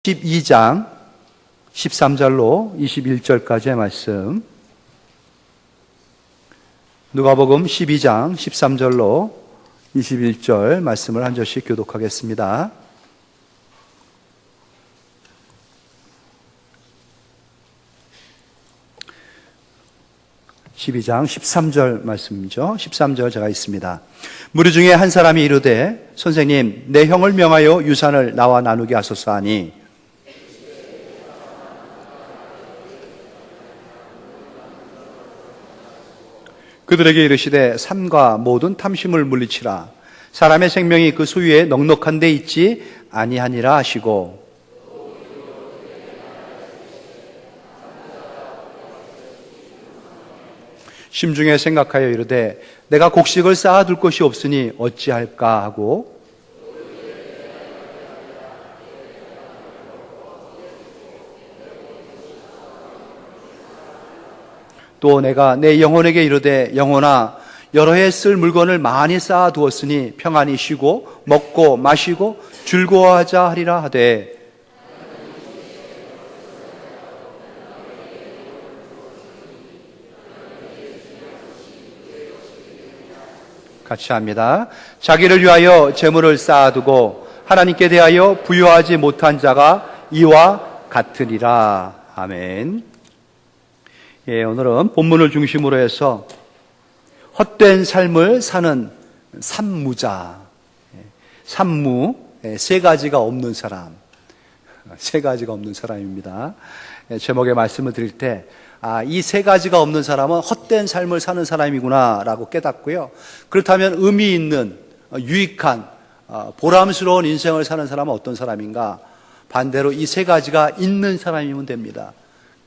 12장 13절로 21절까지의 말씀, 누가복음 12장 13절로 21절 말씀을 한 절씩 교독하겠습니다. (12장) 13절 말씀이죠. 13절 제가 있습니다. 무리 중에 한 사람이 이르되 선생님, 내 형을 명하여 유산을 나와 나누게 하소서 하니 그들에게 이르시되 삼가 모든 탐심을 물리치라. 사람의 생명이 그 소유에 넉넉한 데 있지 아니하니라 하시고, 심중에 생각하여 이르되 내가 곡식을 쌓아둘 곳이 없으니 어찌할까 하고, 또 내가 내 영혼에게 이르되 영혼아, 여러 해 쓸 물건을 많이 쌓아두었으니 평안히 쉬고 먹고 마시고 즐거워하자 하리라 하되, 같이 합니다. 자기를 위하여 재물을 쌓아두고 하나님께 대하여 부여하지 못한 자가 이와 같으리라. 아멘. 예, 오늘은 본문을 중심으로 해서 헛된 삶을 사는 산무자, 산무, 세 가지가 없는 사람, 세 가지가 없는 사람입니다. 제목의 말씀을 드릴 때, 이 세 가지가 없는 사람은 헛된 삶을 사는 사람이구나 라고 깨닫고요. 그렇다면 의미 있는, 유익한, 보람스러운 인생을 사는 사람은 어떤 사람인가? 반대로 이 세 가지가 있는 사람이면 됩니다.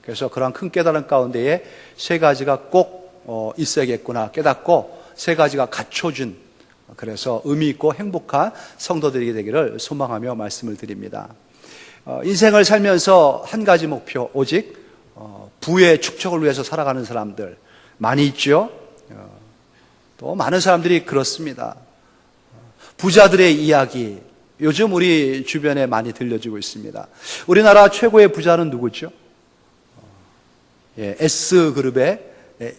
그래서 그런 큰 깨달음 가운데에 세 가지가 꼭 있어야겠구나 깨닫고 세 가지가 갖춰준, 그래서 의미 있고 행복한 성도들이 되기를 소망하며 말씀을 드립니다. 인생을 살면서 한 가지 목표, 오직 부의 축적을 위해서 살아가는 사람들 많이 있죠. 또 많은 사람들이 그렇습니다. 부자들의 이야기, 요즘 우리 주변에 많이 들려지고 있습니다. 우리나라 최고의 부자는 누구죠? S그룹의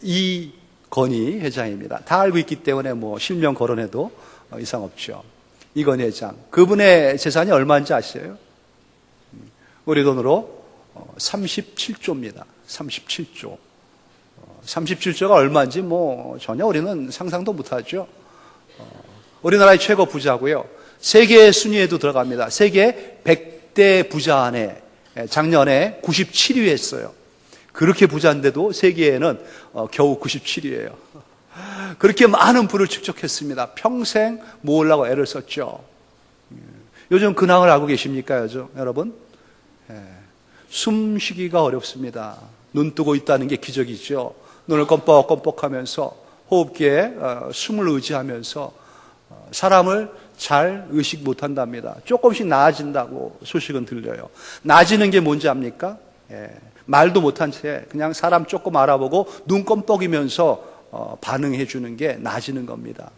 이건희 회장입니다. 다 알고 있기 때문에 실명 거론해도 이상 없죠. 이건희 회장, 그분의 재산이 얼마인지 아세요? 우리 돈으로 37조입니다. 37조. 37조가 얼마인지 전혀 우리는 상상도 못하죠. 우리나라의 최고 부자고요. 세계 순위에도 들어갑니다. 세계 100대 부자 안에 작년에 97위 했어요. 그렇게 부자인데도 세계에는 겨우 97위예요. 그렇게 많은 부를 축적했습니다. 평생 모으려고 애를 썼죠. 요즘 근황을 알고 계십니까, 여러분? 숨쉬기가 어렵습니다. 눈 뜨고 있다는 게 기적이죠. 눈을 껌뻑껌뻑하면서 호흡기에 숨을 의지하면서 사람을 잘 의식 못한답니다. 조금씩 나아진다고 소식은 들려요. 나아지는 게 뭔지 압니까? 말도 못한 채 그냥 사람 조금 알아보고 눈 껌뻑이면서 반응해 주는 게 나아지는 겁니다.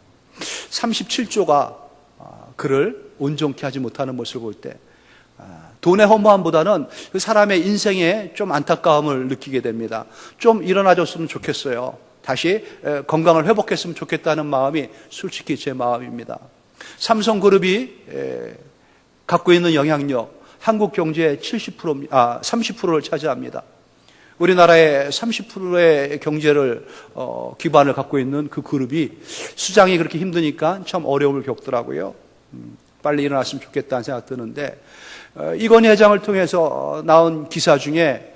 37조가 그를 온전케 하지 못하는 모습을 볼 때 돈의 허무함보다는 그 사람의 인생에 좀 안타까움을 느끼게 됩니다. 좀 일어나줬으면 좋겠어요. 다시 건강을 회복했으면 좋겠다는 마음이 솔직히 제 마음입니다. 삼성그룹이 갖고 있는 영향력, 한국 경제의 30%를 차지합니다. 우리나라의 30%의 경제를 기반을 갖고 있는 그 그룹이 수장이 그렇게 힘드니까 참 어려움을 겪더라고요. 빨리 일어났으면 좋겠다는 생각 드는데, 이건희 회장을 통해서 나온 기사 중에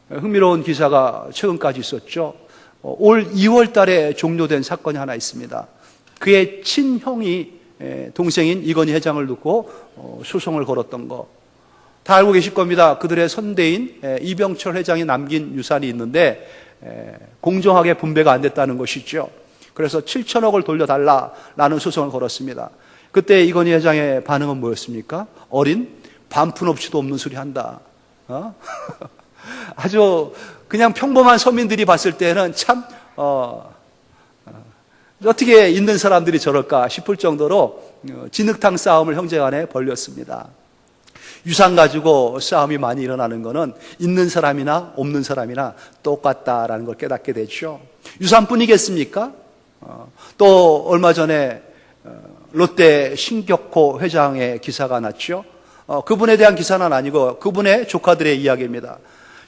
흥미로운 기사가 최근까지 있었죠. 올 2월 달에 종료된 사건이 하나 있습니다. 그의 친형이 동생인 이건희 회장을 두고 소송을 걸었던 거 다 알고 계실 겁니다. 그들의 선대인 이병철 회장이 남긴 유산이 있는데 공정하게 분배가 안 됐다는 것이죠. 그래서 7천억을 돌려달라라는 소송을 걸었습니다. 그때 이건희 회장의 반응은 뭐였습니까? 어린 반푼 없이도 없는 소리 한다. 아주 그냥 평범한 서민들이 봤을 때는 참 어떻게 있는 사람들이 저럴까 싶을 정도로 진흙탕 싸움을 형제간에 벌였습니다. 유산 가지고 싸움이 많이 일어나는 것은 있는 사람이나 없는 사람이나 똑같다라는 걸 깨닫게 되죠. 유산뿐이겠습니까? 또 얼마 전에 롯데 신격호 회장의 기사가 났죠. 그분에 대한 기사는 아니고 그분의 조카들의 이야기입니다.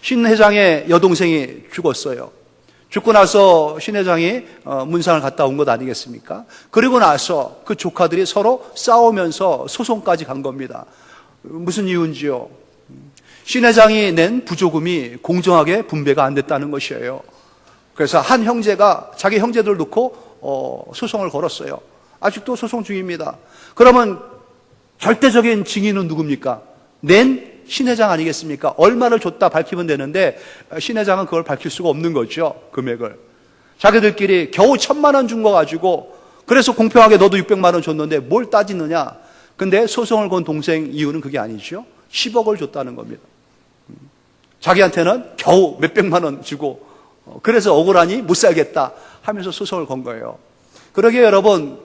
신 회장의 여동생이 죽었어요. 죽고 나서 신 회장이 문상을 갔다 온 것 아니겠습니까? 그리고 나서 그 조카들이 서로 싸우면서 소송까지 간 겁니다. 무슨 이유인지요? 신 회장이 낸 부조금이 공정하게 분배가 안 됐다는 것이에요. 그래서 한 형제가 자기 형제들을 놓고 소송을 걸었어요. 아직도 소송 중입니다. 그러면 절대적인 증인은 누굽니까? 낸 신 회장 아니겠습니까? 얼마를 줬다 밝히면 되는데 신 회장은 그걸 밝힐 수가 없는 거죠. 금액을. 자기들끼리 겨우 1,000만 원 준 거 가지고 그래서 공평하게 너도 600만 원 줬는데 뭘 따지느냐. 근데 소송을 건 동생 이유는 그게 아니죠. 10억을 줬다는 겁니다. 자기한테는 겨우 몇백만 원 주고 그래서 억울하니 못 살겠다 하면서 소송을 건 거예요. 그러기에 여러분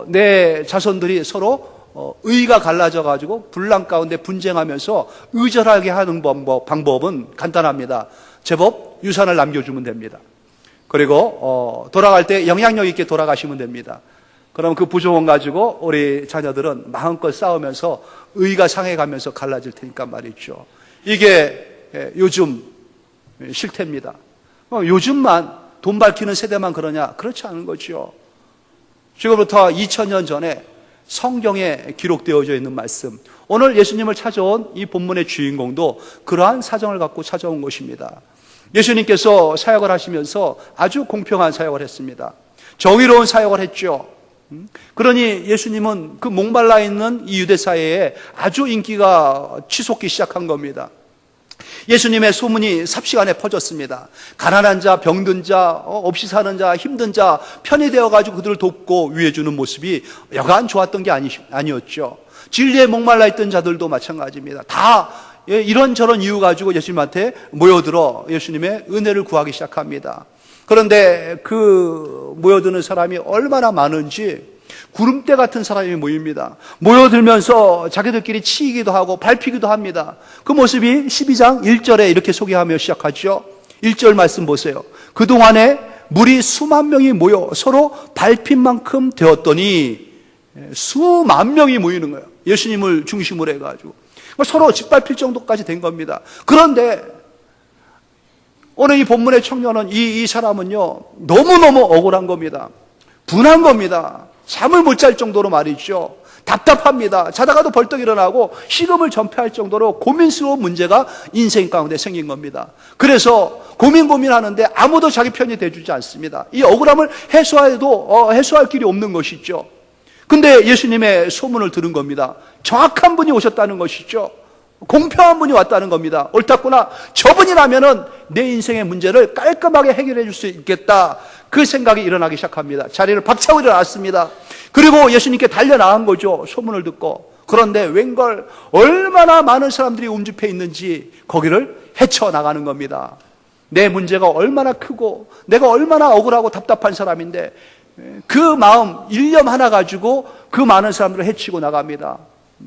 내 자손들이 서로 의가 갈라져 가지고 분란 가운데 분쟁하면서 의절하게 하는 방법은 간단합니다. 제법 유산을 남겨주면 됩니다. 그리고 돌아갈 때 영향력 있게 돌아가시면 됩니다. 그럼 그 부조금 가지고 우리 자녀들은 마음껏 싸우면서 의가 상해가면서 갈라질 테니까 말이죠. 이게 요즘 실태입니다. 요즘만 돈 밝히는 세대만 그러냐? 그렇지 않은 거죠. 지금부터 2000년 전에 성경에 기록되어져 있는 말씀, 오늘 예수님을 찾아온 이 본문의 주인공도 그러한 사정을 갖고 찾아온 것입니다. 예수님께서 사역을 하시면서 아주 공평한 사역을 했습니다. 정의로운 사역을 했죠. 그러니 예수님은 그 목말라 있는 이 유대 사회에 아주 인기가 치솟기 시작한 겁니다. 예수님의 소문이 삽시간에 퍼졌습니다. 가난한 자, 병든 자, 없이 사는 자, 힘든 자 편이 되어가지고 그들을 돕고 위해주는 모습이 여간 좋았던 게 아니었죠. 진리에 목말라 있던 자들도 마찬가지입니다. 다 이런저런 이유 가지고 예수님한테 모여들어 예수님의 은혜를 구하기 시작합니다. 그런데 그 모여드는 사람이 얼마나 많은지 구름대 같은 사람이 모입니다. 모여들면서 자기들끼리 치이기도 하고 밟히기도 합니다. 그 모습이 12장 1절에 이렇게 소개하며 시작하죠. 1절 말씀 보세요. 그동안에 무리 수만 명이 모여 서로 밟힌 만큼 되었더니 수만 명이 모이는 거예요. 예수님을 중심으로 해가지고 서로 짓밟힐 정도까지 된 겁니다. 그런데 오늘 이 본문의 청년은 이 사람은요 너무너무 억울한 겁니다. 분한 겁니다. 잠을 못 잘 정도로 말이죠. 답답합니다. 자다가도 벌떡 일어나고 식음을 전폐할 정도로 고민스러운 문제가 인생 가운데 생긴 겁니다. 그래서 고민하는데 아무도 자기 편이 돼주지 않습니다. 이 억울함을 해소해도 해소할 길이 없는 것이죠. 근데 예수님의 소문을 들은 겁니다. 정확한 분이 오셨다는 것이죠. 공평한 분이 왔다는 겁니다. 옳았구나. 저분이라면은 내 인생의 문제를 깔끔하게 해결해 줄 수 있겠다. 그 생각이 일어나기 시작합니다. 자리를 박차고 일어났습니다. 그리고 예수님께 달려나간 거죠. 소문을 듣고. 그런데 웬걸 얼마나 많은 사람들이 움집해 있는지 거기를 헤쳐나가는 겁니다. 내 문제가 얼마나 크고 내가 얼마나 억울하고 답답한 사람인데 그 마음 일념 하나 가지고 그 많은 사람들을 헤치고 나갑니다.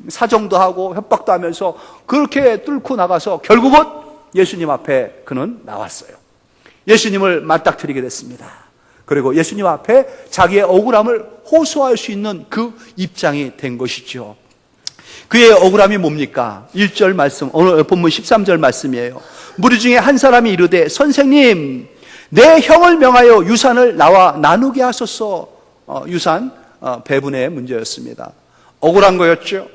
사정도 하고 협박도 하면서 그렇게 뚫고 나가서 결국은 예수님 앞에 그는 나왔어요. 예수님을 맞닥뜨리게 됐습니다. 그리고 예수님 앞에 자기의 억울함을 호소할 수 있는 그 입장이 된 것이죠. 그의 억울함이 뭡니까? 1절 말씀, 오늘 본문 13절 말씀이에요. 무리 중에 한 사람이 이르되 선생님 내 형을 명하여 유산을 나와 나누게 하소서. 유산 배분의 문제였습니다. 억울한 거였죠.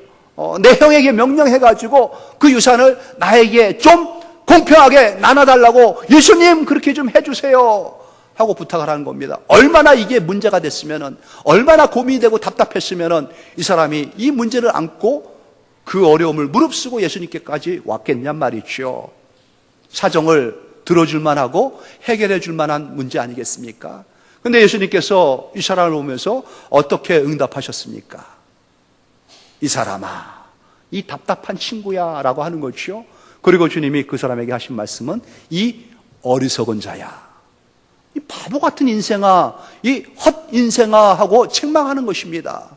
내 형에게 명령해가지고 그 유산을 나에게 좀 공평하게 나눠달라고 예수님 그렇게 좀 해주세요 하고 부탁을 하는 겁니다. 얼마나 이게 문제가 됐으면은, 얼마나 고민이 되고 답답했으면은 이 사람이 이 문제를 안고 그 어려움을 무릅쓰고 예수님께까지 왔겠냔 말이죠. 사정을 들어줄 만하고 해결해 줄 만한 문제 아니겠습니까? 근데 예수님께서 이 사람을 보면서 어떻게 응답하셨습니까? 이 사람아, 이 답답한 친구야 라고 하는 거죠. 그리고 주님이 그 사람에게 하신 말씀은 이 어리석은 자야, 이 바보 같은 인생아, 이 헛 인생아 하고 책망하는 것입니다.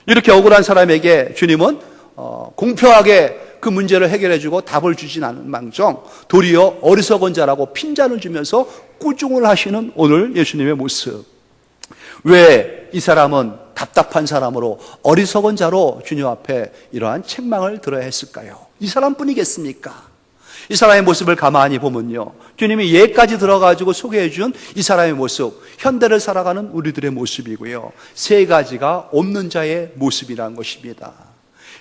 이렇게 억울한 사람에게 주님은 공평하게 그 문제를 해결해주고 답을 주진 않은 망정 도리어 어리석은 자라고 핀잔을 주면서 꾸중을 하시는 오늘 예수님의 모습. 왜 이 사람은 답답한 사람으로 어리석은 자로 주님 앞에 이러한 책망을 들어야 했을까요? 이 사람뿐이겠습니까? 이 사람의 모습을 가만히 보면요, 주님이 예까지 들어가지고 소개해 준 이 사람의 모습, 현대를 살아가는 우리들의 모습이고요, 세 가지가 없는 자의 모습이라는 것입니다.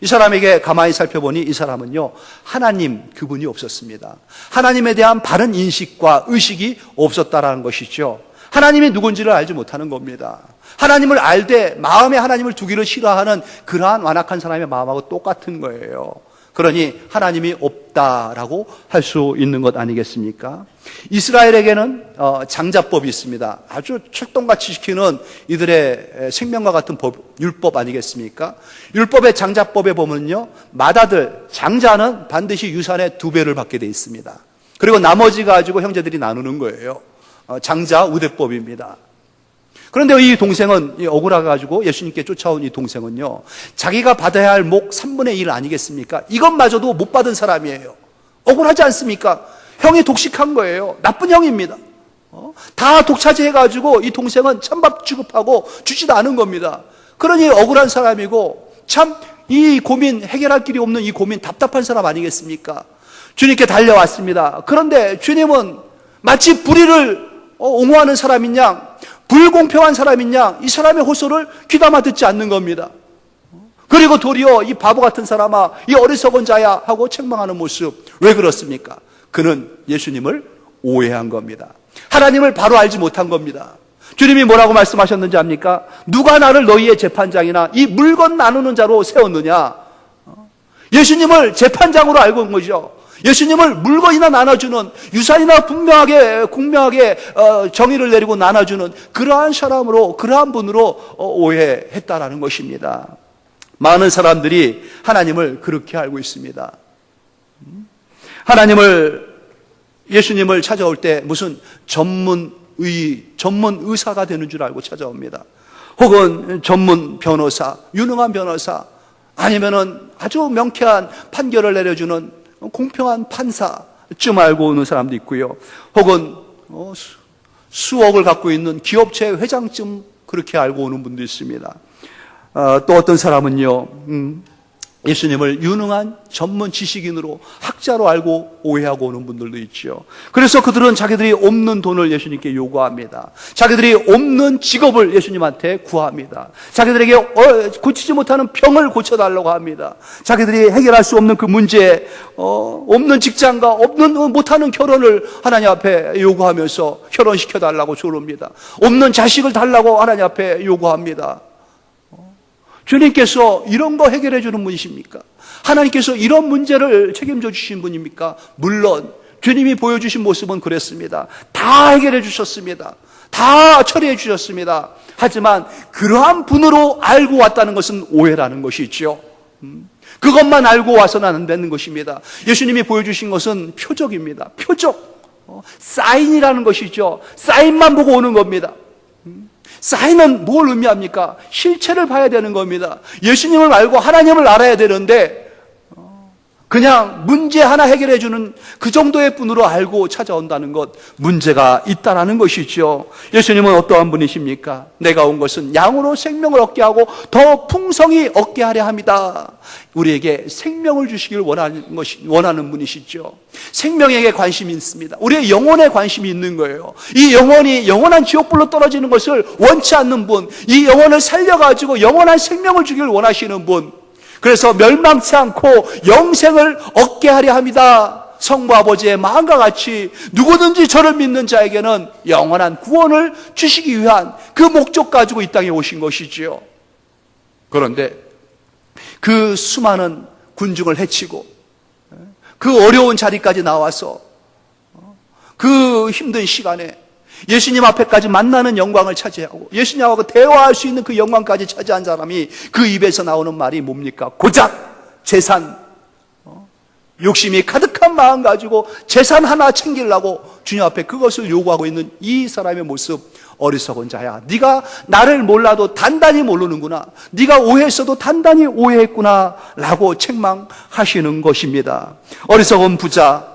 이 사람에게 가만히 살펴보니 이 사람은요, 하나님 그분이 없었습니다. 하나님에 대한 바른 인식과 의식이 없었다라는 것이죠. 하나님이 누군지를 알지 못하는 겁니다. 하나님을 알되 마음에 하나님을 두기를 싫어하는 그러한 완악한 사람의 마음하고 똑같은 거예요. 그러니 하나님이 없다라고 할 수 있는 것 아니겠습니까? 이스라엘에게는 장자법이 있습니다. 아주 철동같이 지키는 이들의 생명과 같은 법, 율법 아니겠습니까? 율법의 장자법에 보면요, 맏아들 장자는 반드시 유산의 2배를 받게 돼 있습니다. 그리고 나머지 가지고 형제들이 나누는 거예요. 장자 우대법입니다. 그런데 이 동생은 억울해가지고 예수님께 쫓아온 이 동생은요, 자기가 받아야 할 목 3분의 1 아니겠습니까? 이것마저도 못 받은 사람이에요. 억울하지 않습니까? 형이 독식한 거예요. 나쁜 형입니다. 다 독차지해가지고 이 동생은 찬밥 취급하고 주지도 않은 겁니다. 그러니 억울한 사람이고 참 이 고민, 해결할 길이 없는 이 고민, 답답한 사람 아니겠습니까? 주님께 달려왔습니다. 그런데 주님은 마치 불의를 옹호하는 사람인 양, 불공평한 사람인 양, 이 사람의 호소를 귀담아 듣지 않는 겁니다. 그리고 도리어 이 바보 같은 사람아, 이 어리석은 자야 하고 책망하는 모습. 왜 그렇습니까? 그는 예수님을 오해한 겁니다. 하나님을 바로 알지 못한 겁니다. 주님이 뭐라고 말씀하셨는지 압니까? 누가 나를 너희의 재판장이나 이 물건 나누는 자로 세웠느냐? 예수님을 재판장으로 알고 온 거죠. 예수님을 물건이나 나눠주는, 유산이나 공명하게 정의를 내리고 나눠주는 그러한 사람으로, 그러한 분으로 오해했다라는 것입니다. 많은 사람들이 하나님을 그렇게 알고 있습니다. 예수님을 찾아올 때 무슨 전문 의사가 되는 줄 알고 찾아옵니다. 혹은 전문 변호사, 유능한 변호사, 아니면은 아주 명쾌한 판결을 내려주는 공평한 판사쯤 알고 오는 사람도 있고요. 혹은 수억을 갖고 있는 기업체 회장쯤 그렇게 알고 오는 분도 있습니다. 또 어떤 사람은요, 예수님을 유능한 전문 지식인으로, 학자로 알고 오해하고 오는 분들도 있죠. 그래서 그들은 자기들이 없는 돈을 예수님께 요구합니다. 자기들이 없는 직업을 예수님한테 구합니다. 자기들에게 고치지 못하는 병을 고쳐달라고 합니다. 자기들이 해결할 수 없는 그 문제, 없는 직장과 못하는 결혼을 하나님 앞에 요구하면서 결혼시켜달라고 조릅니다. 없는 자식을 달라고 하나님 앞에 요구합니다. 주님께서 이런 거 해결해 주는 분이십니까? 하나님께서 이런 문제를 책임져 주신 분입니까? 물론 주님이 보여주신 모습은 그랬습니다. 다 해결해 주셨습니다. 다 처리해 주셨습니다. 하지만 그러한 분으로 알고 왔다는 것은 오해라는 것이죠. 그것만 알고 와서는 안 되는 것입니다. 예수님이 보여주신 것은 표적입니다. 표적, 사인이라는 것이죠. 사인만 보고 오는 겁니다. 사인은 뭘 의미합니까? 실체를 봐야 되는 겁니다. 예수님을 알고 하나님을 알아야 되는데 그냥 문제 하나 해결해 주는 그 정도의 분으로 알고 찾아온다는 것, 문제가 있다라는 것이죠. 예수님은 어떠한 분이십니까? 내가 온 것은 양으로 생명을 얻게 하고 더 풍성히 얻게 하려 합니다. 우리에게 생명을 주시길 원하는 분이시죠. 생명에게 관심이 있습니다. 우리의 영혼에 관심이 있는 거예요. 이 영혼이 영원한 지옥불로 떨어지는 것을 원치 않는 분, 이 영혼을 살려가지고 영원한 생명을 주길 원하시는 분, 그래서 멸망치 않고 영생을 얻게 하려 합니다. 성부 아버지의 마음과 같이 누구든지 저를 믿는 자에게는 영원한 구원을 주시기 위한 그 목적 가지고 이 땅에 오신 것이지요. 그런데 그 수많은 군중을 해치고 그 어려운 자리까지 나와서 그 힘든 시간에 예수님 앞에까지 만나는 영광을 차지하고 예수님하고 대화할 수 있는 그 영광까지 차지한 사람이 그 입에서 나오는 말이 뭡니까? 고작 재산, 욕심이 가득한 가득한 마음 가지고 재산 하나 챙기려고 주님 앞에 그것을 요구하고 있는 이 사람의 모습, 어리석은 자야, 네가 나를 몰라도 단단히 모르는구나, 네가 오해했어도 단단히 오해했구나 라고 책망하시는 것입니다. 어리석은 부자,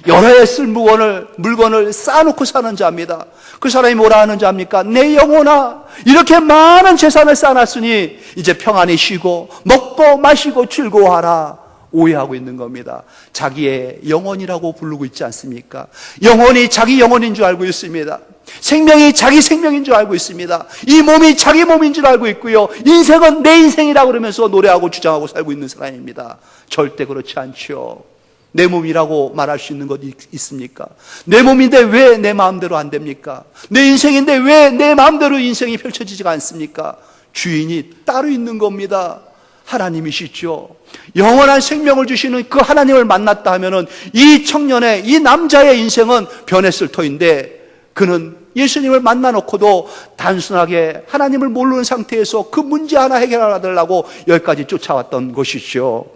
여러 해 쓸 물건을 쌓아놓고 사는 자입니다. 그 사람이 뭐라 하는 자입니까? 내 영혼아, 이렇게 많은 재산을 쌓아놨으니 이제 평안히 쉬고 먹고 마시고 즐거워하라. 오해하고 있는 겁니다. 자기의 영혼이라고 부르고 있지 않습니까? 영혼이 자기 영혼인 줄 알고 있습니다. 생명이 자기 생명인 줄 알고 있습니다. 이 몸이 자기 몸인 줄 알고 있고요, 인생은 내 인생이라고 그러면서 노래하고 주장하고 살고 있는 사람입니다. 절대 그렇지 않죠. 내 몸이라고 말할 수 있는 것 있습니까? 내 몸인데 왜 내 마음대로 안 됩니까? 내 인생인데 왜 내 마음대로 인생이 펼쳐지지가 않습니까? 주인이 따로 있는 겁니다. 하나님이시죠. 영원한 생명을 주시는 그 하나님을 만났다 하면은 이 청년의, 이 남자의 인생은 변했을 터인데, 그는 예수님을 만나놓고도 단순하게 하나님을 모르는 상태에서 그 문제 하나 해결하려고 여기까지 쫓아왔던 것이죠.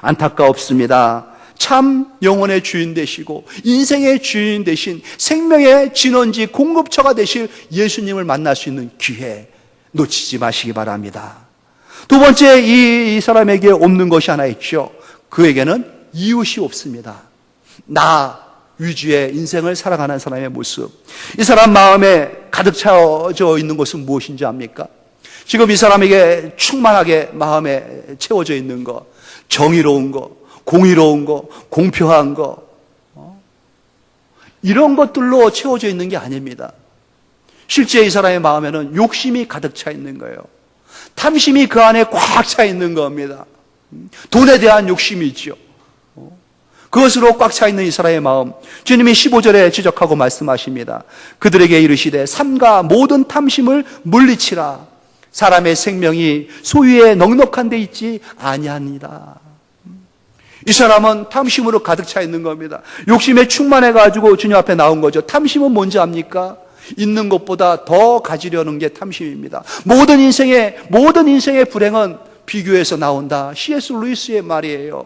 안타깝습니다. 참 영혼의 주인 되시고 인생의 주인 되신, 생명의 진원지 공급처가 되실 예수님을 만날 수 있는 기회 놓치지 마시기 바랍니다. 두 번째, 이 사람에게 없는 것이 하나 있죠. 그에게는 이웃이 없습니다. 나 위주의 인생을 살아가는 사람의 모습. 이 사람 마음에 가득 차져 있는 것은 무엇인지 압니까? 지금 이 사람에게 충만하게 마음에 채워져 있는 것, 정의로운 것, 공의로운 것, 공평한 것, 이런 것들로 채워져 있는 게 아닙니다. 실제 이 사람의 마음에는 욕심이 가득 차 있는 거예요. 탐심이 그 안에 꽉 차 있는 겁니다. 돈에 대한 욕심이 있죠. 그것으로 꽉 차 있는 이 사람의 마음, 주님이 15절에 지적하고 말씀하십니다. 그들에게 이르시되 삼가 모든 탐심을 물리치라. 사람의 생명이 소유에 넉넉한 데 있지 아니하니라. 이 사람은 탐심으로 가득 차 있는 겁니다. 욕심에 충만해가지고 주님 앞에 나온 거죠. 탐심은 뭔지 압니까? 있는 것보다 더 가지려는 게 탐심입니다. 모든 인생의 불행은 비교해서 나온다. C.S. 루이스의 말이에요.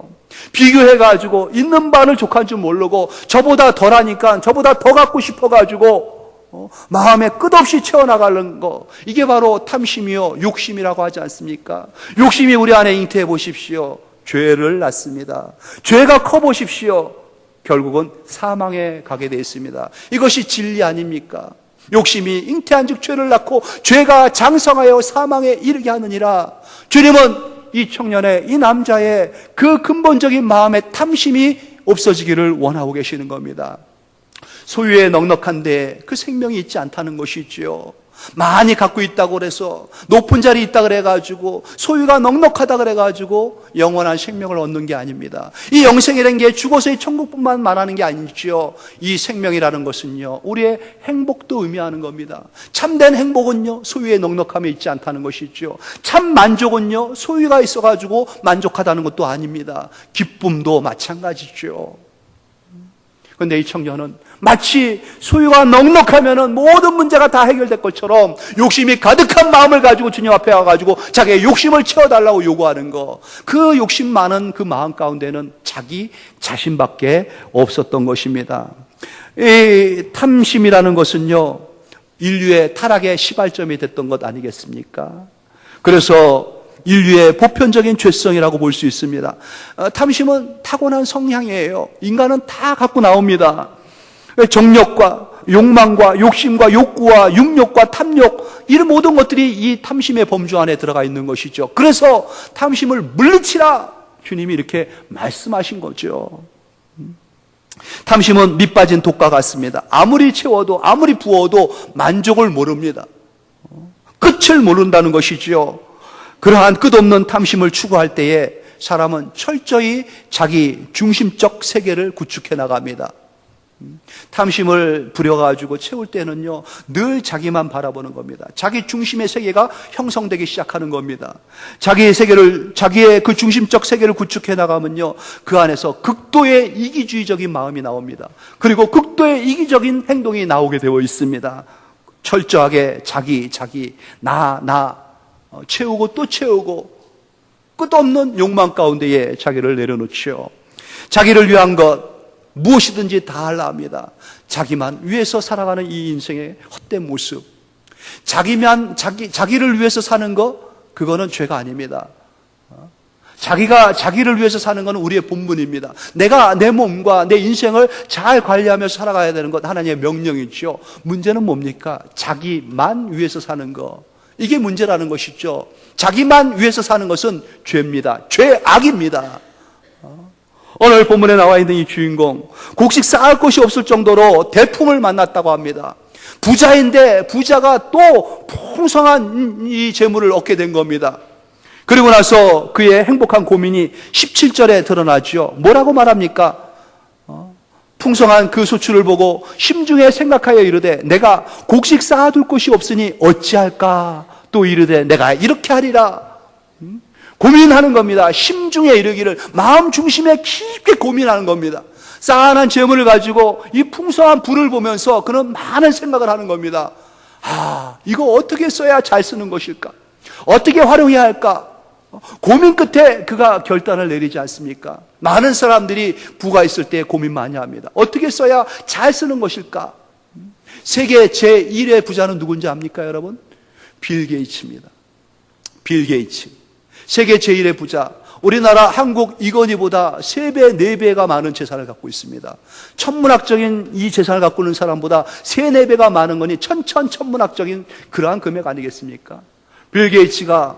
비교해가지고 있는 바를 족한 줄 모르고 저보다 덜하니까 저보다 더 갖고 싶어가지고 마음에 끝없이 채워나가는 거, 이게 바로 탐심이요 욕심이라고 하지 않습니까? 욕심이 우리 안에 잉태해 보십시오. 죄를 낳습니다. 죄가 커 보십시오. 결국은 사망에 가게 되어 있습니다. 이것이 진리 아닙니까? 욕심이 잉태한 즉 죄를 낳고 죄가 장성하여 사망에 이르게 하느니라. 주님은 이 청년의, 이 남자의 그 근본적인 마음의 탐심이 없어지기를 원하고 계시는 겁니다. 소유에 넉넉한데 그 생명이 있지 않다는 것이지요. 많이 갖고 있다고 그래서, 높은 자리에 있다 그래가지고, 소유가 넉넉하다 그래가지고 영원한 생명을 얻는 게 아닙니다. 이 영생이라는 게 죽어서의 천국뿐만 말하는 게 아니죠. 이 생명이라는 것은요, 우리의 행복도 의미하는 겁니다. 참된 행복은요, 소유에 넉넉함에 있지 않다는 것이죠. 참 만족은요, 소유가 있어가지고 만족하다는 것도 아닙니다. 기쁨도 마찬가지죠. 그런데 이 청년은 마치 소유가 넉넉하면 모든 문제가 다 해결될 것처럼 욕심이 가득한 마음을 가지고 주님 앞에 와가지고 자기의 욕심을 채워달라고 요구하는 거, 그 욕심 많은 그 마음 가운데는 자기 자신밖에 없었던 것입니다. 이 탐심이라는 것은요, 인류의 타락의 시발점이 됐던 것 아니겠습니까? 그래서 인류의 보편적인 죄성이라고 볼 수 있습니다. 탐심은 타고난 성향이에요. 인간은 다 갖고 나옵니다. 정욕과 욕망과 욕심과 욕구와 육욕과 탐욕, 이런 모든 것들이 이 탐심의 범주 안에 들어가 있는 것이죠. 그래서 탐심을 물리치라, 주님이 이렇게 말씀하신 거죠. 탐심은 밑빠진 독과 같습니다. 아무리 채워도 아무리 부어도 만족을 모릅니다. 끝을 모른다는 것이죠. 그러한 끝없는 탐심을 추구할 때에 사람은 철저히 자기 중심적 세계를 구축해 나갑니다. 탐심을 부려가지고 채울 때는요, 늘 자기만 바라보는 겁니다. 자기 중심의 세계가 형성되기 시작하는 겁니다. 자기의 그 중심적 세계를 구축해 나가면요, 그 안에서 극도의 이기주의적인 마음이 나옵니다. 그리고 극도의 이기적인 행동이 나오게 되어 있습니다. 철저하게 자기, 나, 채우고 또 채우고 끝없는 욕망 가운데에 자기를 내려놓죠. 자기를 위한 것 무엇이든지 다 하려 합니다. 자기만 위해서 살아가는 이 인생의 헛된 모습. 자기를 위해서 사는 거, 그거는 죄가 아닙니다. 자기를 위해서 사는 것은 우리의 본분입니다. 내가 내 몸과 내 인생을 잘 관리하면서 살아가야 되는 것, 하나님의 명령이죠. 문제는 뭡니까? 자기만 위해서 사는 거. 이게 문제라는 것이죠. 자기만 위해서 사는 것은 죄입니다. 죄악입니다. 오늘 본문에 나와 있는 이 주인공, 곡식 쌓을 곳이 없을 정도로 대풍을 만났다고 합니다. 부자인데 부자가 또 풍성한 이 재물을 얻게 된 겁니다. 그리고 나서 그의 행복한 고민이 17절에 드러나죠. 뭐라고 말합니까? 풍성한 그 소출을 보고 심중에 생각하여 이르되 내가 곡식 쌓아둘 곳이 없으니 어찌할까? 또 이르되 내가 이렇게 하리라. 고민하는 겁니다. 심중에 이르기를, 마음 중심에 깊게 고민하는 겁니다. 쌓아난 재물을 가지고 이 풍성한 부를 보면서 그는 많은 생각을 하는 겁니다. 이거 어떻게 써야 잘 쓰는 것일까? 어떻게 활용해야 할까? 고민 끝에 그가 결단을 내리지 않습니까? 많은 사람들이 부가 있을 때 고민 많이 합니다. 어떻게 써야 잘 쓰는 것일까? 세계 제1의 부자는 누군지 압니까, 여러분? 빌 게이츠입니다. 빌 게이츠. 세계 제1의 부자. 우리나라 한국 이건희보다 3배, 4배가 많은 재산을 갖고 있습니다. 천문학적인 이 재산을 갖고 있는 사람보다 3, 4배가 많은 거니 천문학적인 그러한 금액 아니겠습니까? 빌 게이츠가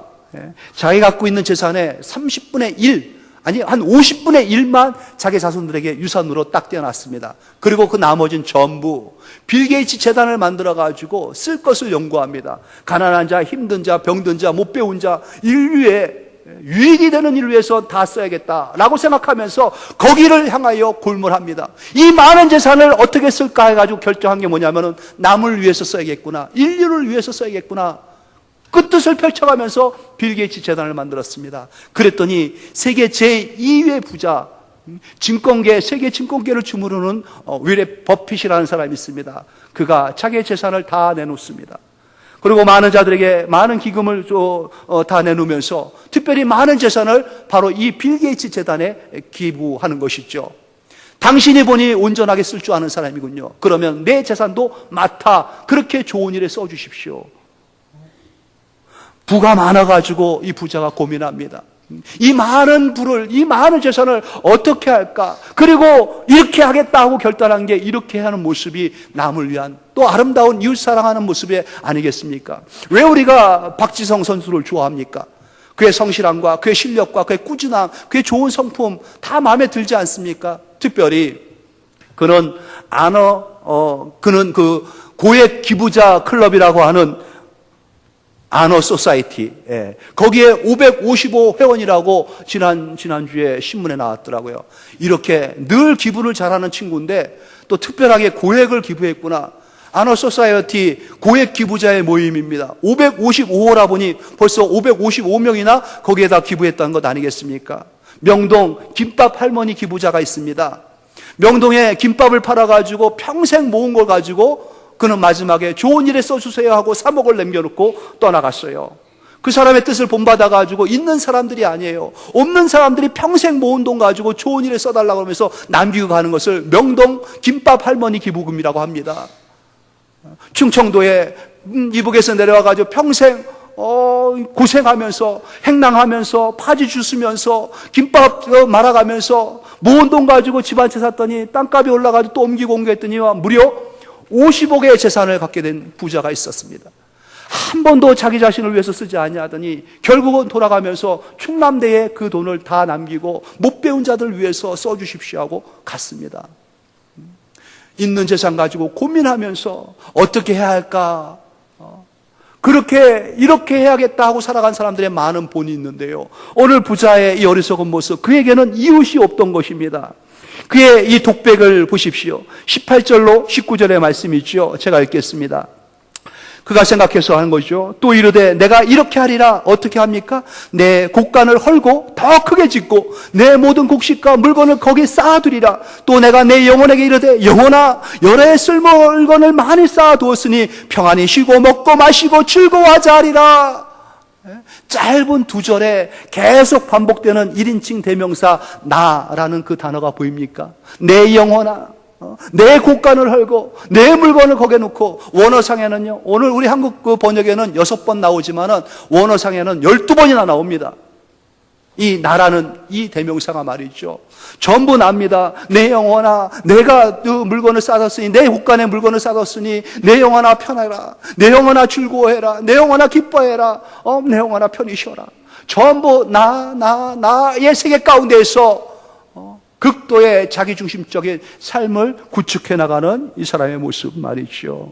자기 갖고 있는 재산의 30분의 1, 아니 한 50분의 1만 자기 자손들에게 유산으로 딱 떼어놨습니다. 그리고 그 나머지는 전부 빌 게이츠 재단을 만들어가지고 쓸 것을 연구합니다. 가난한 자, 힘든 자, 병든 자, 못 배운 자, 인류에 유익이 되는 일을 위해서 다 써야겠다라고 생각하면서 거기를 향하여 골몰합니다. 이 많은 재산을 어떻게 쓸까 해가지고 결정한 게 뭐냐면은 남을 위해서 써야겠구나, 인류를 위해서 써야겠구나, 그 뜻을 펼쳐가면서 빌 게이츠 재단을 만들었습니다. 그랬더니 세계 제2의 부자, 증권계, 세계 증권계를 주무르는 윌리 버핏이라는 사람이 있습니다. 그가 자기의 재산을 다 내놓습니다. 그리고 많은 자들에게 많은 기금을 다 내놓으면서 특별히 많은 재산을 바로 이 빌 게이츠 재단에 기부하는 것이죠. 당신이 보니 온전하게 쓸 줄 아는 사람이군요. 그러면 내 재산도 맡아 그렇게 좋은 일에 써주십시오. 부가 많아가지고 이 부자가 고민합니다. 이 많은 부를, 이 많은 재산을 어떻게 할까? 그리고 이렇게 하겠다 하고 결단한 게 이렇게 하는 모습이 남을 위한 또 아름다운 이웃 사랑하는 모습이 아니겠습니까? 왜 우리가 박지성 선수를 좋아합니까? 그의 성실함과 그의 실력과 그의 꾸준함, 그의 좋은 성품 다 마음에 들지 않습니까? 특별히 그는 그 고액 기부자 클럽이라고 하는 아너 소사이티, 거기에 555 회원이라고 지난주에 신문에 나왔더라고요. 이렇게 늘 기부를 잘하는 친구인데 또 특별하게 고액을 기부했구나. 아너 소사이티 고액 기부자의 모임입니다. 555호라 보니 벌써 555명이나 거기에다 기부했다는 것 아니겠습니까? 명동 김밥 할머니 기부자가 있습니다. 명동에 김밥을 팔아가지고 평생 모은 걸 가지고 그는 마지막에 좋은 일에 써주세요 하고 3억을 남겨놓고 떠나갔어요. 그 사람의 뜻을 본받아가지고 있는 사람들이 아니에요. 없는 사람들이 평생 모은 돈 가지고 좋은 일에 써달라고 하면서 남기고 가는 것을 명동 김밥 할머니 기부금이라고 합니다. 충청도에 이북에서 내려와가지고 평생 고생하면서 행랑하면서 파지 주스면서 김밥 말아가면서 모은 돈 가지고 집한채 샀더니 땅값이 올라가지고 또 옮기고 옮겼더니 무려 50억의 재산을 갖게 된 부자가 있었습니다. 한 번도 자기 자신을 위해서 쓰지 아니하더니 결국은 돌아가면서 충남대에 그 돈을 다 남기고 못 배운 자들 위해서 써주십시오 하고 갔습니다. 있는 재산 가지고 고민하면서 어떻게 해야 할까? 이렇게 해야겠다 하고 살아간 사람들의 많은 본이 있는데요. 오늘 부자의 이 어리석은 모습, 그에게는 이웃이 없던 것입니다. 그의 이 독백을 보십시오. 18절로 19절의 말씀이죠. 제가 읽겠습니다. 그가 생각해서 한 거죠. 또 이르되 내가 이렇게 하리라. 어떻게 합니까? 내 곡간을 헐고 더 크게 짓고 내 모든 곡식과 물건을 거기에 쌓아두리라. 또 내가 내 영혼에게 이르되 영혼아 여러 해 쓸모 물건을 많이 쌓아두었으니 평안히 쉬고 먹고 마시고 즐거워하자 하리라. 짧은 두 절에 계속 반복되는 1인칭 대명사 나라는 그 단어가 보입니까? 내 영혼아, 내 곳간을 헐고 내 물건을 거기에 놓고, 원어상에는요, 오늘 우리 한국 그 번역에는 6번 나오지만은 원어상에는 12번이나 나옵니다. 이 나라는 이 대명사가 말이죠. 전부 납니다. 내 영혼아, 내가 그 물건을 쌓았으니, 내 곳간에 물건을 쌓았으니 내 영혼아 편해라, 내 영혼아 즐거워해라, 내 영혼아 기뻐해라, 내 영혼아 편히 쉬어라. 전부 나의 세계 가운데에서 극도의 자기중심적인 삶을 구축해 나가는 이 사람의 모습 말이죠.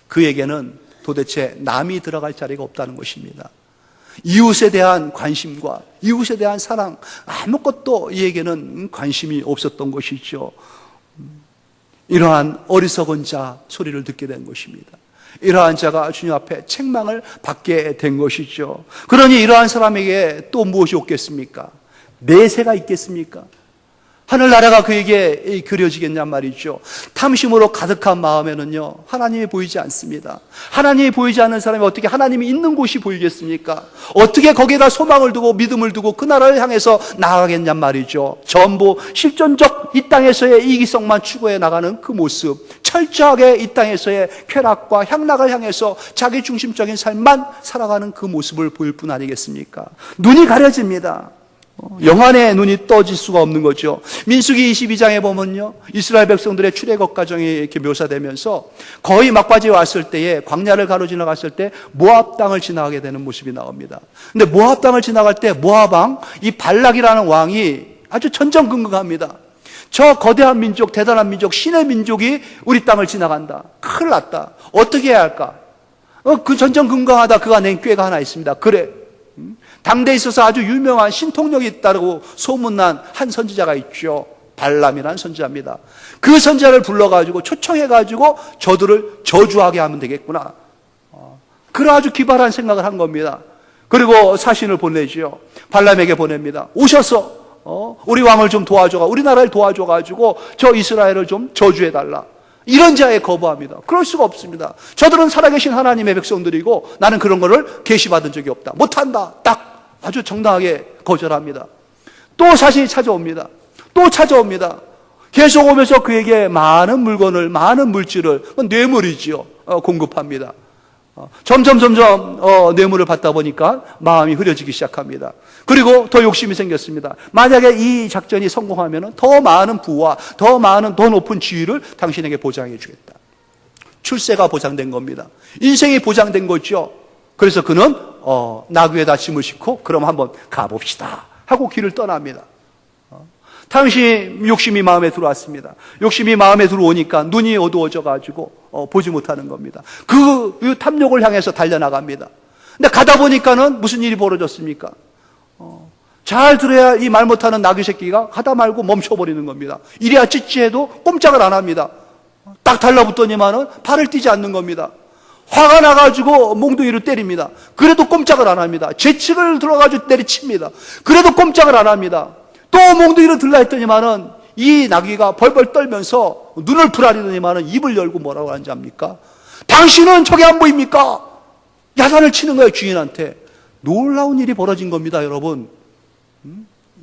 그에게는 도대체 남이 들어갈 자리가 없다는 것입니다. 이웃에 대한 관심과 이웃에 대한 사랑, 아무것도 이에게는 관심이 없었던 것이죠. 이러한 어리석은 자 소리를 듣게 된 것입니다. 이러한 자가 주님 앞에 책망을 받게 된 것이죠. 그러니 이러한 사람에게 또 무엇이 없겠습니까? 내세가 있겠습니까? 하늘나라가 그에게 그려지겠냔 말이죠. 탐심으로 가득한 마음에는요, 하나님이 보이지 않습니다. 하나님이 보이지 않는 사람이 어떻게 하나님이 있는 곳이 보이겠습니까? 어떻게 거기에다 소망을 두고 믿음을 두고 그 나라를 향해서 나아가겠냔 말이죠. 전부 실존적 이 땅에서의 이기성만 추구해 나가는 그 모습, 철저하게 이 땅에서의 쾌락과 향락을 향해서 자기중심적인 삶만 살아가는 그 모습을 보일 뿐 아니겠습니까? 눈이 가려집니다. 영안의 눈이 떠질 수가 없는 거죠. 민수기 22장에 보면요, 이스라엘 백성들의 출애굽 과정이 이렇게 묘사되면서 거의 막바지에 왔을 때에, 광야를 가로지나 갔을 때 모압 땅을 지나가게 되는 모습이 나옵니다. 근데 모압 땅을 지나갈 때 모압 왕, 이 발락이라는 왕이 아주 전전긍긍합니다. 저 거대한 민족, 대단한 민족, 신의 민족이 우리 땅을 지나간다. 큰일 났다. 어떻게 해야 할까? 그 전전긍긍하다 그가 낸 꾀가 하나 있습니다. 그래, 당대에 있어서 아주 유명한 신통력이 있다고 소문난 한 선지자가 있죠. 발람이라는 선지자입니다. 그 선지자를 불러가지고 초청해가지고 저들을 저주하게 하면 되겠구나. 그런 아주 기발한 생각을 한 겁니다. 그리고 사신을 보내죠. 발람에게 보냅니다. 오셔서 우리 왕을 좀 도와줘가, 우리나라를 도와줘가지고 저 이스라엘을 좀 저주해달라. 이런 자에 거부합니다. 그럴 수가 없습니다. 저들은 살아계신 하나님의 백성들이고 나는 그런 거를 계시받은 적이 없다. 못한다. 딱 아주 정당하게 거절합니다. 또 사신이 찾아옵니다. 또 찾아옵니다. 계속 오면서 그에게 많은 물건을, 많은 물질을, 뇌물이지요, 공급합니다. 점점 뇌물을 받다 보니까 마음이 흐려지기 시작합니다. 그리고 더 욕심이 생겼습니다. 만약에 이 작전이 성공하면 더 많은 부와 더 많은, 더 높은 지위를 당신에게 보장해 주겠다. 출세가 보장된 겁니다. 인생이 보장된 거죠. 그래서 그는 나귀에다 짐을 싣고 그럼 한번 가봅시다 하고 길을 떠납니다. 당시 욕심이 마음에 들어왔습니다. 욕심이 마음에 들어오니까 눈이 어두워져 가지고 보지 못하는 겁니다. 그 탐욕을 향해서 달려나갑니다. 근데 가다 보니까는 무슨 일이 벌어졌습니까? 잘 들어야 이 말 못하는 나귀 새끼가 가다 말고 멈춰버리는 겁니다. 이래야 찌찌해도 꼼짝을 안 합니다. 딱 달라붙더니만은 발을 떼지 않는 겁니다. 화가 나가지고 몽둥이를 때립니다. 그래도 꼼짝을 안 합니다. 재치를 들어가지고 때리칩니다. 그래도 꼼짝을 안 합니다. 또 몽둥이를 들라 했더니만은 이 나귀가 벌벌 떨면서 눈을 부라리더니만은 입을 열고 뭐라고 하는지 압니까? 당신은 저게 안 보입니까? 야단을 치는 거예요, 주인한테. 놀라운 일이 벌어진 겁니다, 여러분.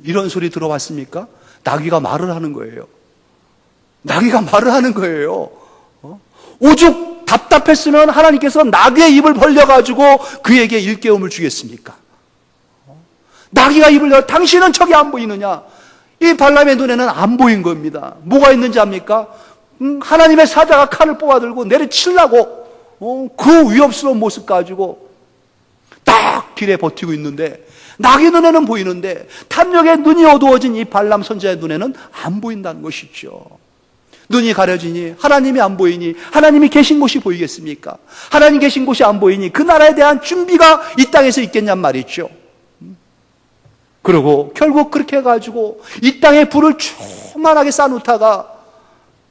이런 소리 들어봤습니까? 나귀가 말을 하는 거예요. 나귀가 말을 하는 거예요. 오죽 답답했으면 하나님께서 나귀의 입을 벌려가지고 그에게 일깨움을 주겠습니까? 나귀가 입을 열어 당신은 저게 안 보이느냐? 이 발람의 눈에는 안 보인 겁니다. 뭐가 있는지 압니까? 하나님의 사자가 칼을 뽑아들고 내려치려고 그 위협스러운 모습 가지고 딱 길에 버티고 있는데 나귀 눈에는 보이는데 탐욕의 눈이 어두워진 이 발람 선지자의 눈에는 안 보인다는 것이죠. 눈이 가려지니 하나님이 안 보이니 하나님이 계신 곳이 보이겠습니까? 하나님 계신 곳이 안 보이니 그 나라에 대한 준비가 이 땅에서 있겠냔 말이죠. 그리고 결국 그렇게 해가지고 이 땅에 불을 충만하게 쌓아놓다가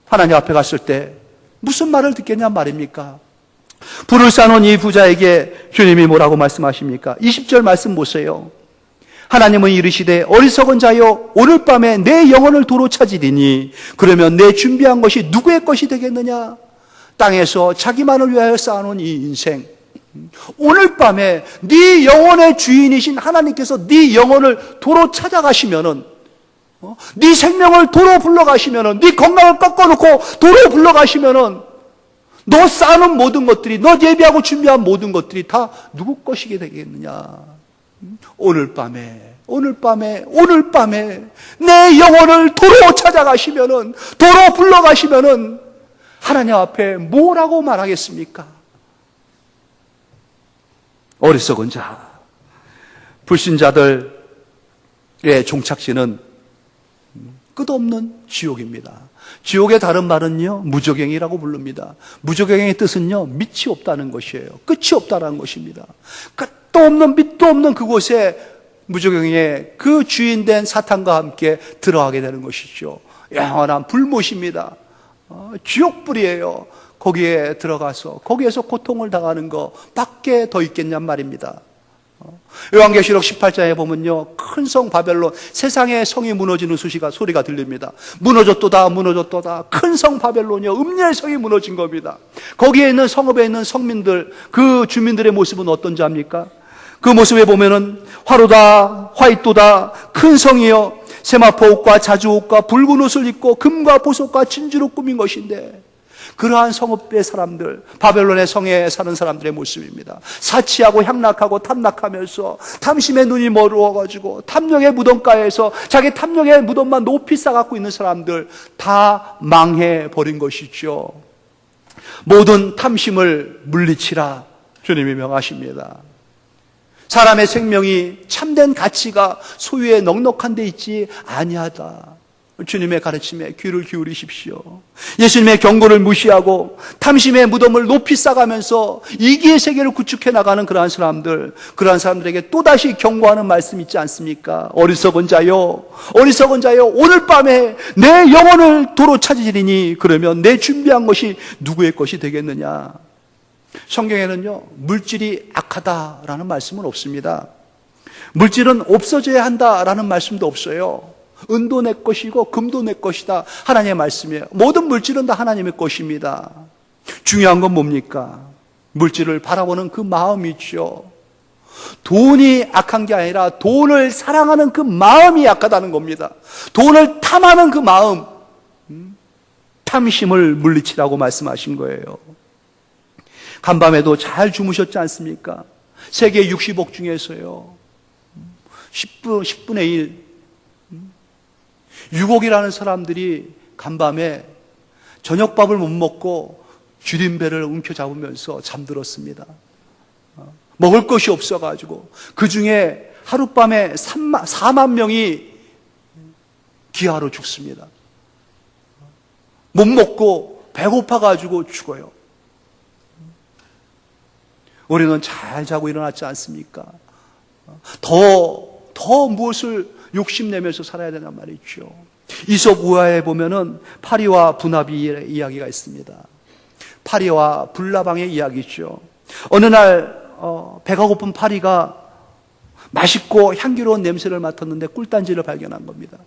하나님 앞에 갔을 때 무슨 말을 듣겠냔 말입니까? 불을 쌓아놓은 이 부자에게 주님이 뭐라고 말씀하십니까? 20절 말씀 보세요. 하나님은 이르시되 어리석은 자여 오늘 밤에 내 영혼을 도로 찾으리니 그러면 내 준비한 것이 누구의 것이 되겠느냐? 땅에서 자기만을 위하여 쌓아놓은 이 인생, 오늘 밤에 네 영혼의 주인이신 하나님께서 네 영혼을 도로 찾아가시면은, 네 생명을 도로 불러가시면은, 네 건강을 꺾어놓고 도로 불러가시면은, 너 쌓아놓은 모든 것들이, 너 예비하고 준비한 모든 것들이 다 누구 것이게 되겠느냐. 오늘 밤에 내 영혼을 도로 찾아가시면은, 도로 불러가시면은 하나님 앞에 뭐라고 말하겠습니까? 어리석은 자, 불신자들의 종착지는 끝없는 지옥입니다. 지옥의 다른 말은요, 무저갱이라고 부릅니다. 무저갱의 뜻은요, 밑이 없다는 것이에요. 끝이 없다는 것입니다. 끝도 없는, 밑도 없는 그곳에 무저갱의 그 주인된 사탄과 함께 들어가게 되는 것이죠. 영원한 불못입니다. 지옥불이에요. 거기에 들어가서 거기에서 고통을 당하는 것 밖에 더 있겠냔 말입니다. 요한계시록 18장에 보면요, 큰 성 바벨론, 세상의 성이 무너지는 소리가 들립니다. 무너졌도다, 무너졌도다. 큰 성 바벨론이요, 음녀의 성이 무너진 겁니다. 거기에 있는 성읍에 있는 성민들, 그 주민들의 모습은 어떤지 압니까? 그 모습에 보면은 화로다, 화이토다, 큰 성이요, 세마포 옷과 자주 옷과 붉은 옷을 입고 금과 보석과 진주로 꾸민 것인데, 그러한 성읍의 사람들, 바벨론의 성에 사는 사람들의 모습입니다. 사치하고 향락하고 탐락하면서 탐심의 눈이 멀어가지고 탐욕의 무덤가에서 자기 탐욕의 무덤만 높이 쌓아갖고 있는 사람들 다 망해버린 것이죠. 모든 탐심을 물리치라 주님이 명하십니다. 사람의 생명이 참된 가치가 소유에 넉넉한 데 있지 아니하다. 주님의 가르침에 귀를 기울이십시오. 예수님의 경고를 무시하고 탐심의 무덤을 높이 쌓아가면서 이기의 세계를 구축해 나가는 그러한 사람들에게 또다시 경고하는 말씀 있지 않습니까? 어리석은 자요, 어리석은 자요, 오늘 밤에 내 영혼을 도로 찾으리니 그러면 내 준비한 것이 누구의 것이 되겠느냐? 성경에는요, 물질이 악하다라는 말씀은 없습니다. 물질은 없어져야 한다라는 말씀도 없어요. 은도 내 것이고 금도 내 것이다, 하나님의 말씀이에요. 모든 물질은 다 하나님의 것입니다. 중요한 건 뭡니까? 물질을 바라보는 그 마음이죠. 돈이 악한 게 아니라 돈을 사랑하는 그 마음이 악하다는 겁니다. 돈을 탐하는 그 마음, 탐심을 물리치라고 말씀하신 거예요. 간밤에도 잘 주무셨지 않습니까? 세계 60억 중에서요, 10분의 1, 6억이라는 사람들이 간밤에 저녁밥을 못 먹고 줄임배를 움켜잡으면서 잠들었습니다. 먹을 것이 없어가지고 그 중에 하룻밤에 4만 명이 기아로 죽습니다. 못 먹고 배고파가지고 죽어요. 우리는 잘 자고 일어났지 않습니까? 더 무엇을 욕심내면서 살아야 된단 말이죠. 이솝 우화에 보면은 파리와 분합의 이야기가 있습니다. 파리와 불나방의 이야기죠. 어느 날 배가 고픈 파리가 맛있고 향기로운 냄새를 맡았는데 꿀단지를 발견한 겁니다.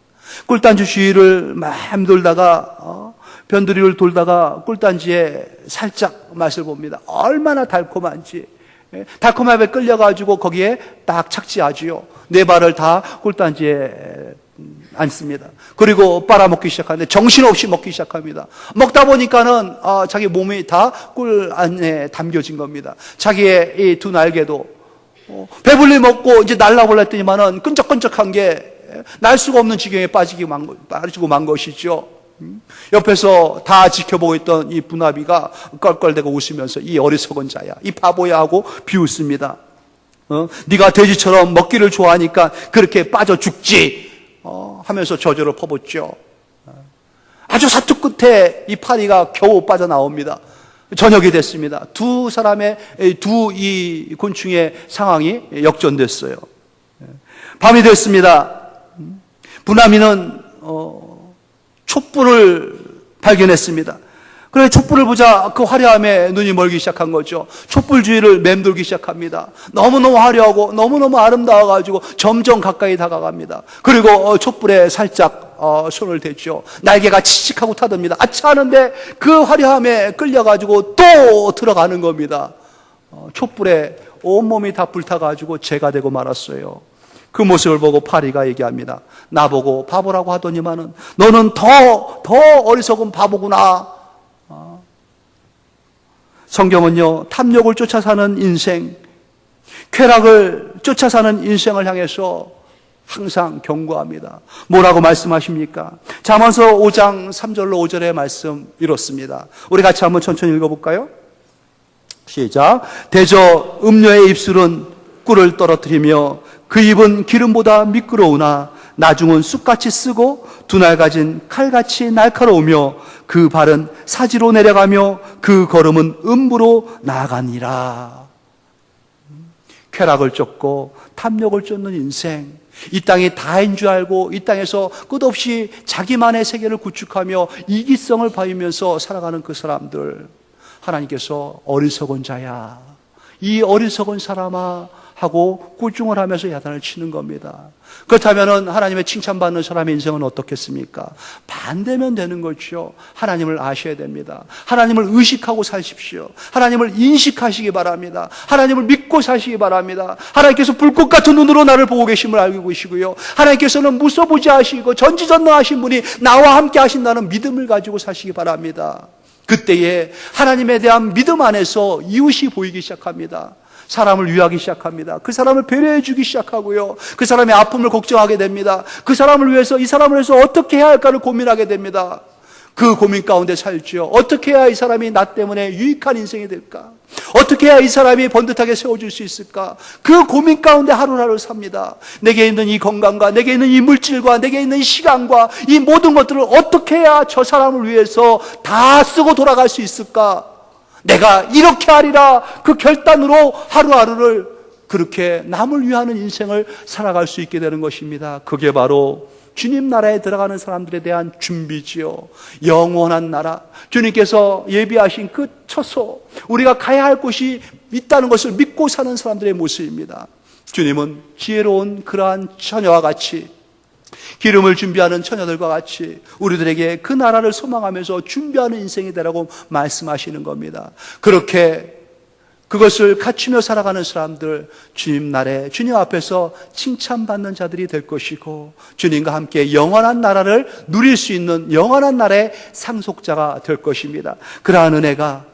꿀단지 주위를 맴돌다가 변두리를 돌다가 꿀단지에 살짝 맛을 봅니다. 얼마나 달콤한지. 달콤함에 끌려가지고 거기에 딱 착지하지요. 네 발을 다 꿀단지에 앉습니다. 그리고 빨아먹기 시작하는데 정신없이 먹기 시작합니다. 먹다 보니까는 자기 몸이 다 꿀 안에 담겨진 겁니다. 자기의 이 두 날개도 배불리 먹고 이제 날라고 했더니만은 끈적끈적한 게 날 수가 없는 지경에 빠지고 만 것이죠. 옆에서 다 지켜보고 있던 이 분합이가 껄껄대고 웃으면서 이 어리석은 자야, 이 바보야 하고 비웃습니다. 네가 돼지처럼 먹기를 좋아하니까 그렇게 빠져 죽지 하면서 저주를 퍼붓죠. 아주 사투 끝에 이 파리가 겨우 빠져나옵니다. 저녁이 됐습니다. 두 이 곤충의 상황이 역전됐어요. 밤이 됐습니다. 분하미는 촛불을 발견했습니다. 그래, 촛불을 보자 그 화려함에 눈이 멀기 시작한 거죠. 촛불 주위를 맴돌기 시작합니다. 너무너무 화려하고 너무너무 아름다워가지고 점점 가까이 다가갑니다. 그리고 촛불에 살짝 손을 댔죠. 날개가 칙칙하고 타듭니다. 아차 하는데 그 화려함에 끌려가지고 또 들어가는 겁니다. 촛불에 온몸이 다 불타가지고 재가 되고 말았어요. 그 모습을 보고 파리가 얘기합니다. 나보고 바보라고 하더니만은 너는 더 어리석은 바보구나. 성경은요, 탐욕을 쫓아 사는 인생, 쾌락을 쫓아 사는 인생을 향해서 항상 경고합니다. 뭐라고 말씀하십니까? 잠언서 5장 3절로 5절의 말씀 이렇습니다. 우리 같이 한번 천천히 읽어볼까요? 시작. 대저 음녀의 입술은 꿀을 떨어뜨리며 그 입은 기름보다 미끄러우나 나중은 쑥같이 쓰고 두 날 가진 칼같이 날카로우며 그 발은 사지로 내려가며 그 걸음은 음부로 나아가니라. 쾌락을 쫓고 탐욕을 쫓는 인생, 이 땅이 다인 줄 알고 이 땅에서 끝없이 자기만의 세계를 구축하며 이기성을 바이면서 살아가는 그 사람들, 하나님께서 어리석은 자야, 이 어리석은 사람아 하고 꾸중을 하면서 야단을 치는 겁니다. 그렇다면 하나님의 칭찬받는 사람의 인생은 어떻겠습니까? 반대면 되는 거죠. 하나님을 아셔야 됩니다. 하나님을 의식하고 사십시오. 하나님을 인식하시기 바랍니다. 하나님을 믿고 사시기 바랍니다. 하나님께서 불꽃 같은 눈으로 나를 보고 계심을 알고 계시고요, 하나님께서는 무소부지하시고 전지전능하신 분이 나와 함께 하신다는 믿음을 가지고 사시기 바랍니다. 그때에 하나님에 대한 믿음 안에서 이웃이 보이기 시작합니다. 사람을 위하기 시작합니다. 그 사람을 배려해 주기 시작하고요, 그 사람의 아픔을 걱정하게 됩니다. 그 사람을 위해서, 이 사람을 위해서 어떻게 해야 할까를 고민하게 됩니다. 그 고민 가운데 살죠. 어떻게 해야 이 사람이 나 때문에 유익한 인생이 될까? 어떻게 해야 이 사람이 번듯하게 세워줄 수 있을까? 그 고민 가운데 하루하루 삽니다. 내게 있는 이 건강과 내게 있는 이 물질과 내게 있는 이 시간과 이 모든 것들을 어떻게 해야 저 사람을 위해서 다 쓰고 돌아갈 수 있을까? 내가 이렇게 하리라, 그 결단으로 하루하루를 그렇게 남을 위하는 인생을 살아갈 수 있게 되는 것입니다. 그게 바로 주님 나라에 들어가는 사람들에 대한 준비지요. 영원한 나라, 주님께서 예비하신 그 처소, 우리가 가야 할 곳이 있다는 것을 믿고 사는 사람들의 모습입니다. 주님은 지혜로운 그러한 처녀와 같이, 기름을 준비하는 처녀들과 같이 우리들에게 그 나라를 소망하면서 준비하는 인생이 되라고 말씀하시는 겁니다. 그렇게 그것을 갖추며 살아가는 사람들, 주님 나라에, 주님 앞에서 칭찬받는 자들이 될 것이고, 주님과 함께 영원한 나라를 누릴 수 있는 영원한 나라의 상속자가 될 것입니다. 그러한 은혜가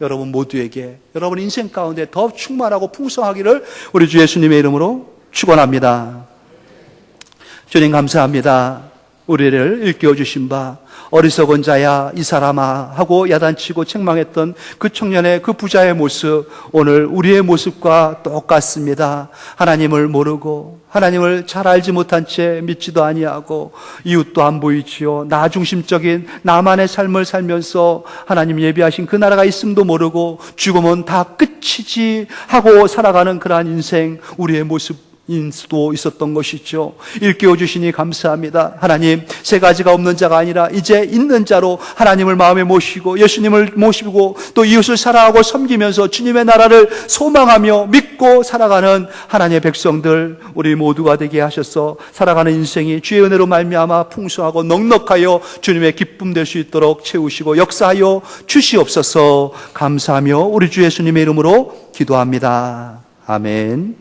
여러분 모두에게, 여러분 인생 가운데 더 충만하고 풍성하기를 우리 주 예수님의 이름으로 축원합니다. 주님 감사합니다. 우리를 일깨워 주신 바, 어리석은 자야 이 사람아 하고 야단치고 책망했던 그 청년의, 그 부자의 모습, 오늘 우리의 모습과 똑같습니다. 하나님을 모르고 하나님을 잘 알지 못한 채 믿지도 아니하고 이웃도 안 보이지요. 나 중심적인 나만의 삶을 살면서 하나님 예비하신 그 나라가 있음도 모르고 죽으면 다 끝이지 하고 살아가는 그러한 인생, 우리의 모습 인수도 있었던 것이죠. 일깨워 주시니 감사합니다. 하나님, 세 가지가 없는 자가 아니라 이제 있는 자로 하나님을 마음에 모시고 예수님을 모시고 또 이웃을 사랑하고 섬기면서 주님의 나라를 소망하며 믿고 살아가는 하나님의 백성들, 우리 모두가 되게 하셔서 살아가는 인생이 주의 은혜로 말미암아 풍성하고 넉넉하여 주님의 기쁨 될 수 있도록 채우시고 역사하여 주시옵소서. 감사하며 우리 주 예수님의 이름으로 기도합니다. 아멘.